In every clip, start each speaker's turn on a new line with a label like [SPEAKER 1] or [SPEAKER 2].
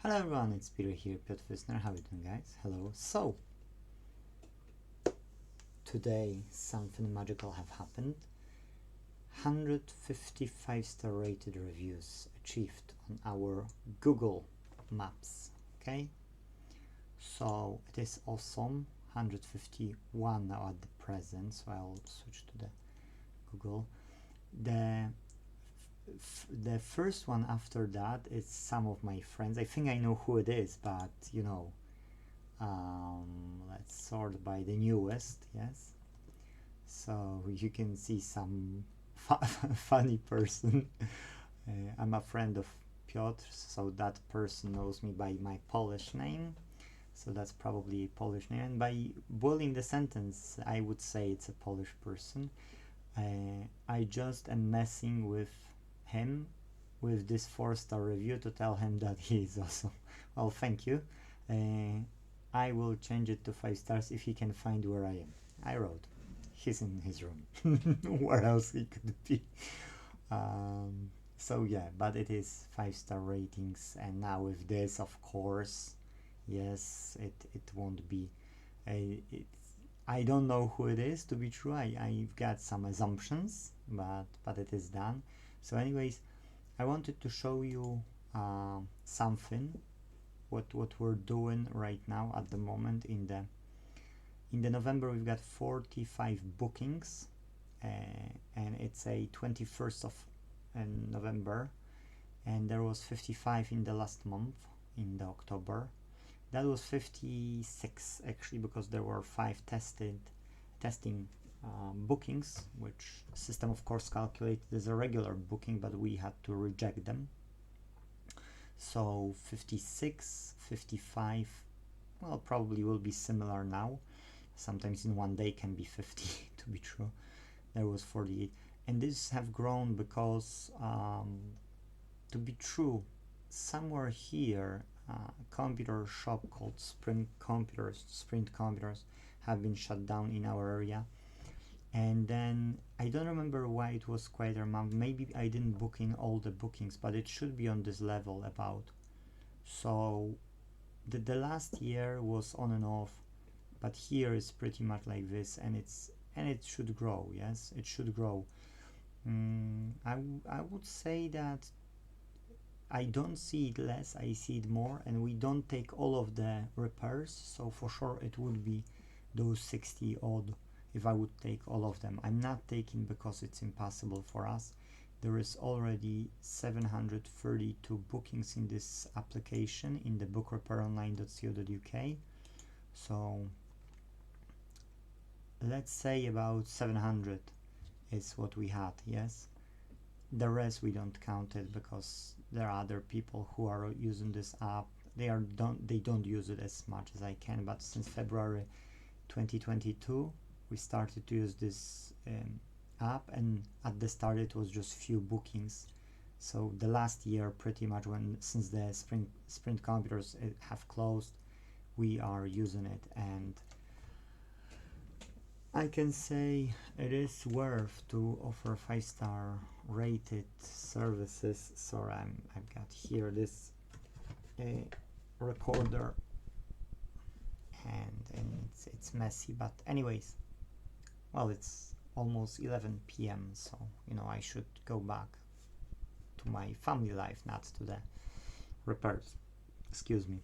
[SPEAKER 1] Hello everyone, it's Peter here, Piotr Wisner. How are you doing, guys? Hello. So, today something magical have happened. 155-star rated reviews achieved on our Google Maps. Okay, so it is awesome. 151 now at the present, so I'll switch to the Google. The first one after that is some of my friends. I think I know who it is, but you know, let's sort by the newest. Yes, so you can see some funny person. I'm a friend of Piotr, so that person knows me by my Polish name, so that's probably a Polish name, and by building the sentence I would say it's a Polish person. I just am messing with him with this 4-star review to tell him that he is awesome. Well, thank you. I will change it to 5 stars if he can find where I am. I wrote, he's in his room. Where else he could be? So yeah, but it is 5-star ratings, and now with this, of course, yes, it won't be. I don't know who it is, to be true. I've got some assumptions, but it is done. So anyways, I wanted to show you something, what we're doing right now at the moment. In the November we've got 45 bookings, and it's a 21st of November, and there was 55 in the last month, in the October. That was 56 actually, because there were 5 testing bookings, which system of course calculated as a regular booking, but we had to reject them. So 56, 55, well, probably will be similar now. Sometimes in one day can be 50 to be true. There was 48, and these have grown because to be true, somewhere here computer shop called Sprint Computers have been shut down in our area. And then I don't remember why it was quite a month. Maybe I didn't book in all the bookings, but it should be on this level about. So the last year was on and off, but here is pretty much like this, and it should grow. Yes, it should grow. I would say that I don't see it less, I see it more, and we don't take all of the repairs, so for sure it would be those 60 odd if I would take all of them. I'm not taking because it's impossible for us. There is already 732 bookings in this application in the bookRepairOnline.co.uk, so let's say about 700 is what we had. Yes, the rest we don't count it because there are other people who are using this app. They don't use it as much as I can, but since February 2022 we started to use this app, and at the start it was just few bookings. So the last year, pretty much, since the Sprint computers have closed, we are using it, and I can say it is worth to offer 5-star rated services. Sorry, I've got here this recorder, and it's messy, but anyways, well, it's almost 11 p.m, so you know I should go back to my family life, not to the repairs. Excuse me.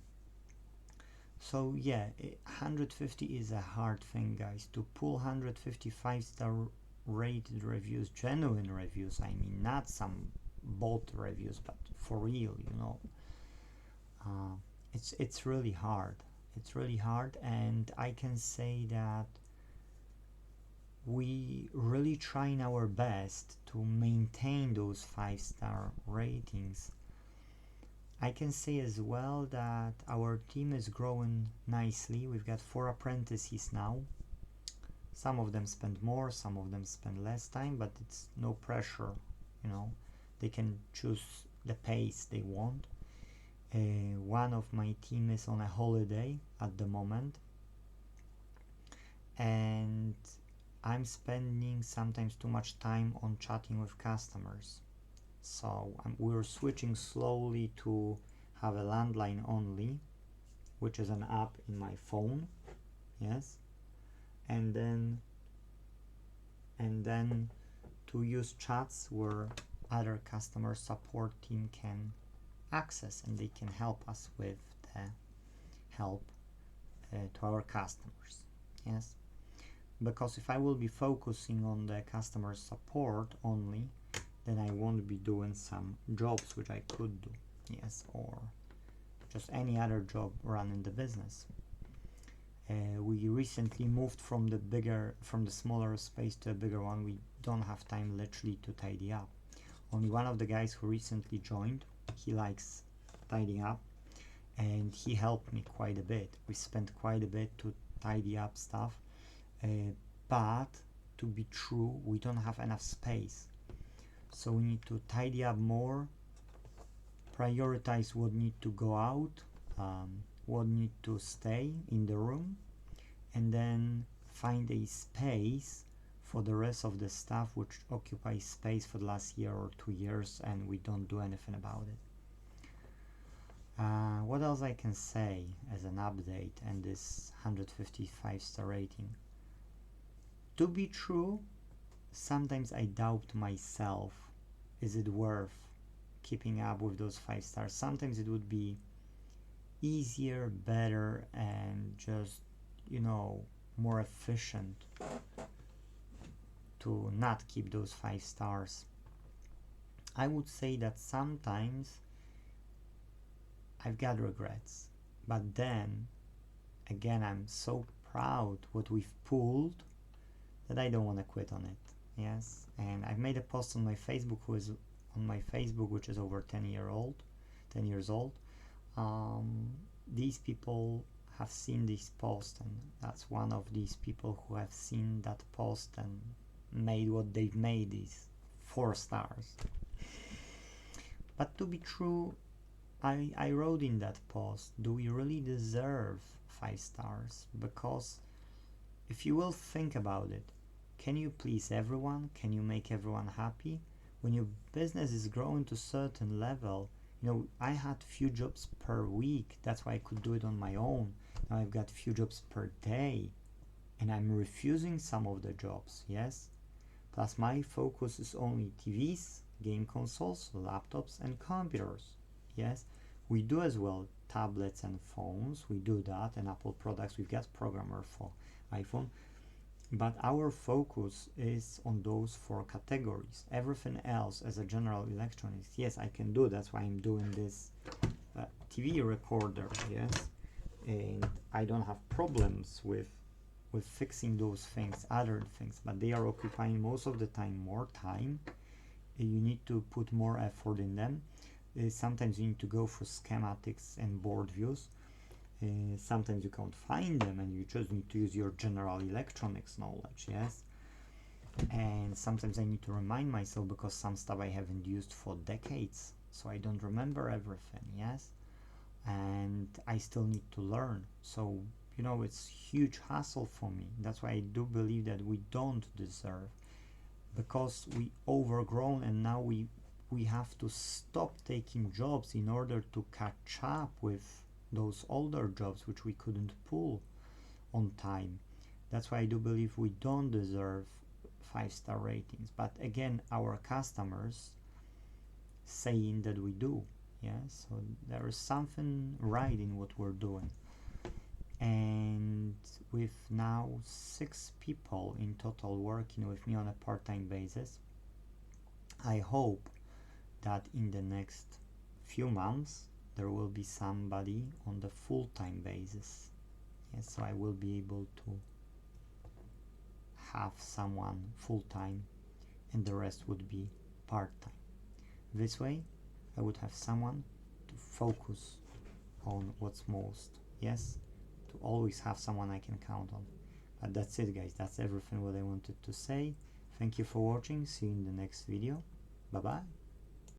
[SPEAKER 1] So yeah, 150 is a hard thing, guys. To pull 155-star rated reviews, genuine reviews, I mean, not some bot reviews, but for real, you know. It's really hard. It's really hard, and I can say that we really trying our best to maintain those 5-star ratings. I can say as well that our team is growing nicely. We've got 4 apprentices now. Some of them spend more, some of them spend less time, but it's no pressure, you know. They can choose the pace they want. One of my team is on a holiday at the moment, and I'm spending sometimes too much time on chatting with customers. So we're switching slowly to have a landline only, which is an app in my phone, yes, and then to use chats where other customer support team can access, and they can help us with the help to our customers, yes. Because if I will be focusing on the customer support only, then I won't be doing some jobs which I could do, yes, or just any other job running the business. We recently moved from the smaller space to a bigger one. We don't have time literally to tidy up. Only one of the guys who recently joined, he likes tidying up, and he helped me quite a bit. We spent quite a bit to tidy up stuff, but to be true, we don't have enough space, so we need to tidy up more, prioritize what need to go out, what need to stay in the room, and then find a space for the rest of the stuff which occupies space for the last year or 2 years and we don't do anything about it. What else I can say as an update and this 155-star rating? To be true, sometimes I doubt myself, is it worth keeping up with those 5 stars? Sometimes it would be easier, better, and just, you know, more efficient to not keep those 5 stars. I would say that sometimes I've got regrets, but then again I'm so proud what we've pulled that I don't want to quit on it, yes. And I've made a post on my Facebook, which is over 10 years old. These people have seen this post, and that's one of these people who have seen that post and made what they've made, is 4 stars. But to be true, I wrote in that post, do we really deserve 5 stars? Because if you will think about it, can you please everyone? Can you make everyone happy? When your business is growing to a certain level, you know, I had few jobs per week, that's why I could do it on my own. Now I've got few jobs per day, and I'm refusing some of the jobs, yes? Plus my focus is only TVs, game consoles, laptops and computers, yes? We do as well tablets and phones, we do that, and Apple products, we've got programmer for iPhone. But our focus is on those 4 categories. Everything else as a general electronics, yes, I can do. That's why I'm doing this TV recorder, yes, and I don't have problems with fixing those things, other things, but they are occupying most of the time more time. You need to put more effort in them. Sometimes you need to go through schematics and board views. Sometimes you can't find them and you just need to use your general electronics knowledge, yes. And sometimes I need to remind myself because some stuff I haven't used for decades, so I don't remember everything, yes. And I still need to learn, so you know, it's huge hassle for me. That's why I do believe that we don't deserve, because we overgrown, and now we have to stop taking jobs in order to catch up with those older jobs which we couldn't pull on time. That's why I do believe we don't deserve 5-star ratings. But again, our customers saying that we do, yeah, so there is something right in what we're doing. And with now 6 people in total working with me on a part-time basis, I hope that in the next few months there will be somebody on the full-time basis. Yes, so I will be able to have someone full-time and the rest would be part-time. This way I would have someone to focus on what's most, yes, to always have someone I can count on. But that's it, guys, that's everything what I wanted to say. Thank you for watching, see you in the next video, bye bye.